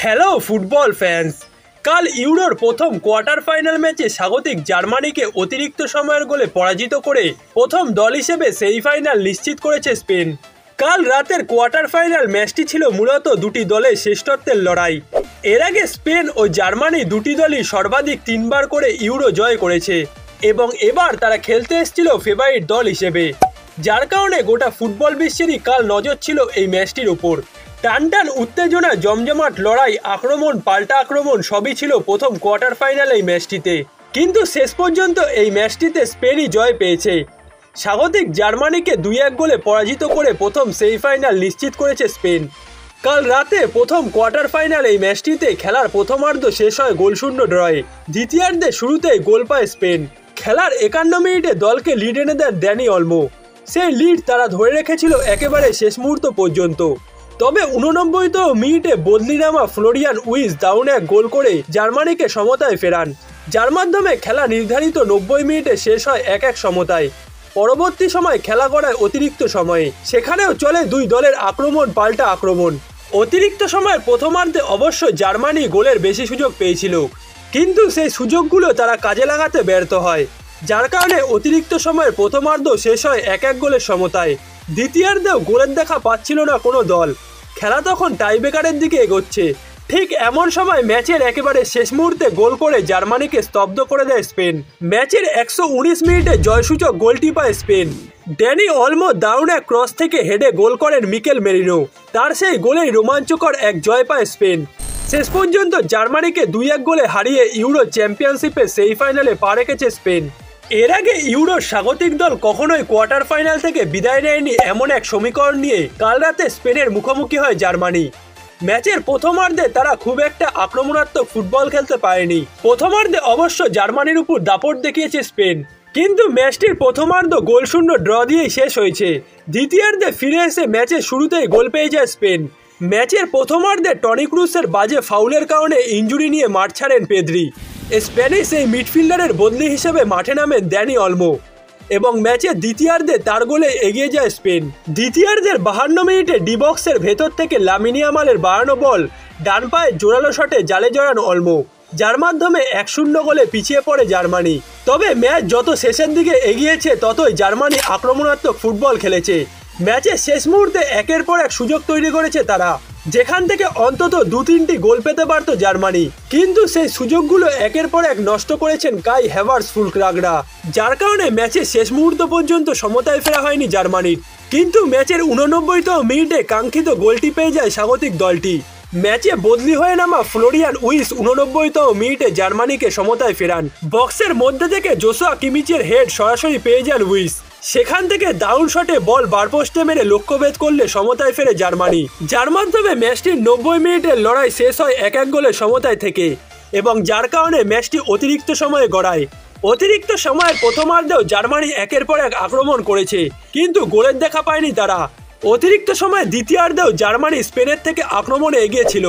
Hello football fans. কাল ইউরোর প্রথম quarter final ম্যাচে স্বাগতিক জার্মানিকে অতিরিক্ত সময়ের গোলে পরাজিত করে প্রথম দল হিসেবে সেমিফাইনাল নিশ্চিত করেছে স্পেন। কাল রাতের কোয়ার্টার ফাইনাল ম্যাচটি ছিল মূলত দুটি দলের শ্রেষ্ঠত্বের লড়াই। এর আগে স্পেন ও জার্মানি দুটি দলই সর্বাধিক 3 বার করে ইউরো জয় করেছে এবং এবার তারা খেলতে এসেছিল ফেভারিট দল হিসেবে, যার কারণে গোটা ফুটবল বিশ্বেরই কাল নজর ছিল এই ম্যাচটির উপর। টানটান উত্তেজনা, জমজমাট লড়াই, আক্রমণ পাল্টা আক্রমণ সবই ছিল প্রথম কোয়ার্টার ফাইনাল এই ম্যাচটিতে। কিন্তু শেষ পর্যন্ত এই ম্যাচটিতে স্পেনই জয় পেয়েছে। স্বাগতিক জার্মানিকে 2-1 গোলে পরাজিত করে প্রথম সেমিফাইনাল নিশ্চিত করেছে স্পেন। কাল রাতে প্রথম কোয়ার্টার ফাইনাল এই ম্যাচটিতে খেলার প্রথমার্ধ শেষ হয় গোলশূন্য ড্রয়ে। দ্বিতীয়ার্ধে শুরুতেই গোল পায় স্পেন। খেলার 51 মিনিটে দলকে লিড এনে দেন ড্যানি অলমো। সেই লিড তারা ধরে রেখেছিল একেবারে শেষ মুহূর্ত পর্যন্ত। তবে 89তম মিনিটে বদলি নামা ফ্লোরিয়ান উইস দারুণ এক গোল করে জার্মানিকে সমতায় ফেরান, যার মাধ্যমে খেলা নির্ধারিত 90 মিনিটে শেষ হয় 1-1 সমতায়। পরবর্তী সময় খেলা গড়ায় অতিরিক্ত সময়ে, সেখানেও চলে দুই দলের আক্রমণ পাল্টা আক্রমণ। অতিরিক্ত সময়ের প্রথমার্ধে অবশ্য জার্মানি গোলের বেশি সুযোগ পেয়েছিল, কিন্তু সেই সুযোগগুলো তারা কাজে লাগাতে ব্যর্থ হয়, যার কারণে অতিরিক্ত সময়ের প্রথমার্ধ শেষ হয় 1-1 গোলের সমতায়। দ্বিতীয়ার্ধেও গোলের দেখা পাচ্ছিল না কোনো দল। খেলা তখন টাইব্রেকারের দিকে এগোচ্ছে। ঠিক এমন সময় ম্যাচের একেবারে শেষ মুহূর্তে গোল করে জার্মানিকে স্তব্ধ করে দেয় স্পেন। ম্যাচের 119 মিনিটে জয়সূচক গোলটি পায় স্পেন। ড্যানি অলমো দারুণ এক ক্রস থেকে হেডে গোল করেন মিকেল মেরিনো। তার সেই গোলেই রোমাঞ্চকর এক জয় পায় স্পেন। শেষ পর্যন্ত জার্মানিকে 2-1 গোলে হারিয়ে ইউরো চ্যাম্পিয়নশিপের সেমিফাইনালে পা রেখেছে স্পেন। এর আগে ইউরোর স্বাগতিক দল কখনোই কোয়ার্টার ফাইনাল থেকে বিদায় নেয়নি এমন এক সমীকরণ নিয়ে কাল রাতে স্পেনের মুখোমুখি হয় জার্মানি। ম্যাচের প্রথমার্ধে তারা খুব একটা আক্রমণাত্মক ফুটবল খেলতে পারেনি। প্রথমার্ধে অবশ্য জার্মানির উপর দাপট দেখিয়েছে স্পেন, কিন্তু ম্যাচটির প্রথমার্ধ গোলশূন্য ড্র দিয়েই শেষ হয়েছে। দ্বিতীয়ার্ধে ফিরে এসে ম্যাচের শুরুতেই গোল পেয়ে যায় স্পেন। ম্যাচের প্রথমার্ধে টনি ক্রুসের বাজে ফাউলের কারণে ইনজুরি নিয়ে মাঠ ছাড়েন পেদ্রি। স্প্যানিশ এই মিডফিল্ডারের বদলি হিসেবে মাঠে নামেন ড্যানি অলমো এবং ম্যাচের দ্বিতীয়ার্ধে তার গোলে এগিয়ে যায় স্পেন। দ্বিতীয়ার্ধের 52 মিনিটে ডি বক্সের ভেতর থেকে লামিন ইয়ামালের বাড়ানো বল ডান পায়ে জোরালো শটে জালে জড়ান অলমো, যার মাধ্যমে 1-0 গোলে পিছিয়ে পড়ে জার্মানি। তবে ম্যাচ যত শেষের দিকে এগিয়েছে ততই জার্মানি আক্রমণাত্মক ফুটবল খেলেছে। ম্যাচের শেষ মুহূর্তে একের পর এক সুযোগ তৈরি করেছে তারা, যেখান থেকে অন্তত 2-3টি গোল পেতে পারত জার্মানি, কিন্তু সেই সুযোগগুলো একের পর এক নষ্ট করেছেন কাই হ্যাভার্টজ ফুলক্রাগরা, যার কারণে ম্যাচের শেষ মুহূর্ত পর্যন্ত সমতায় ফেরা হয়নি জার্মানির। কিন্তু ম্যাচের 89তম মিনিটে কাঙ্ক্ষিত গোলটি পেয়ে যায় স্বাগতিক দলটি। ম্যাচে বদলি হয়ে নামা ফ্লোরিয়ান উইস 89তম মিনিটে জার্মানিকে সমতায় ফেরান। বক্সের মধ্যে থেকে জোসুয়া কিমিচের হেড সরাসরি পেয়ে যান উইস। সেখান থেকে দারুণ শটে বল বারপোস্টে মেরে লক্ষ্যভেদ করলে সমতায় ফেরে জার্মানি, যার মাধ্যমে ম্যাচটির 90 মিনিটের লড়াই শেষ হয় 1-1 গোলের সমতায় থেকে এবং যার কারণে ম্যাচটি অতিরিক্ত সময়ে গড়ায়। অতিরিক্ত সময়ের প্রথমার্ধেও জার্মানি একের পর এক আক্রমণ করেছে, কিন্তু গোলের দেখা পায়নি তারা। অতিরিক্ত সময় দ্বিতীয়ার্ধেও জার্মানি স্পেনের থেকে আক্রমণে এগিয়েছিল।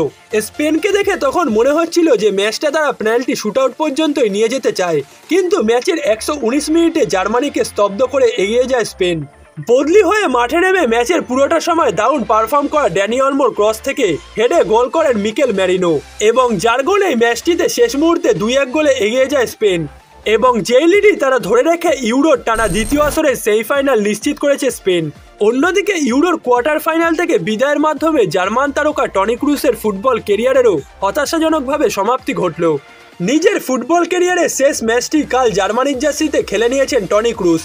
স্পেনকে দেখে তখন মনে হচ্ছিল যে ম্যাচটা তারা পেনাল্টি শুটআউট পর্যন্তই নিয়ে যেতে চায়, কিন্তু ম্যাচের 119 মিনিটে জার্মানিকে স্তব্ধ করে এগিয়ে যায় স্পেন। বদলি হয়ে মাঠে নেমে ম্যাচের পুরোটা সময় দারুণ পারফর্ম করা ড্যানি অলমোর ক্রস থেকে হেডে গোল করেন মিকেল মেরিনো এবং যার গোলেই ম্যাচটিতে শেষ মুহূর্তে 2-1 গোলে এগিয়ে যায় স্পেন এবং যেই লিডই তারা ধরে রেখে ইউরোর টানা দ্বিতীয় আসরের সেমিফাইনাল নিশ্চিত করেছে স্পেন। অন্যদিকে ইউরোর কোয়ার্টার ফাইনাল থেকে বিদায়ের মাধ্যমে জার্মান তারকা টনি ক্রুসের ফুটবল ক্যারিয়ারেরও হতাশাজনকভাবে সমাপ্তি ঘটল। নিজের ফুটবল ক্যারিয়ারের শেষ ম্যাচটি কাল জার্মানির জার্সিতে খেলে নিয়েছেন টনি ক্রুস।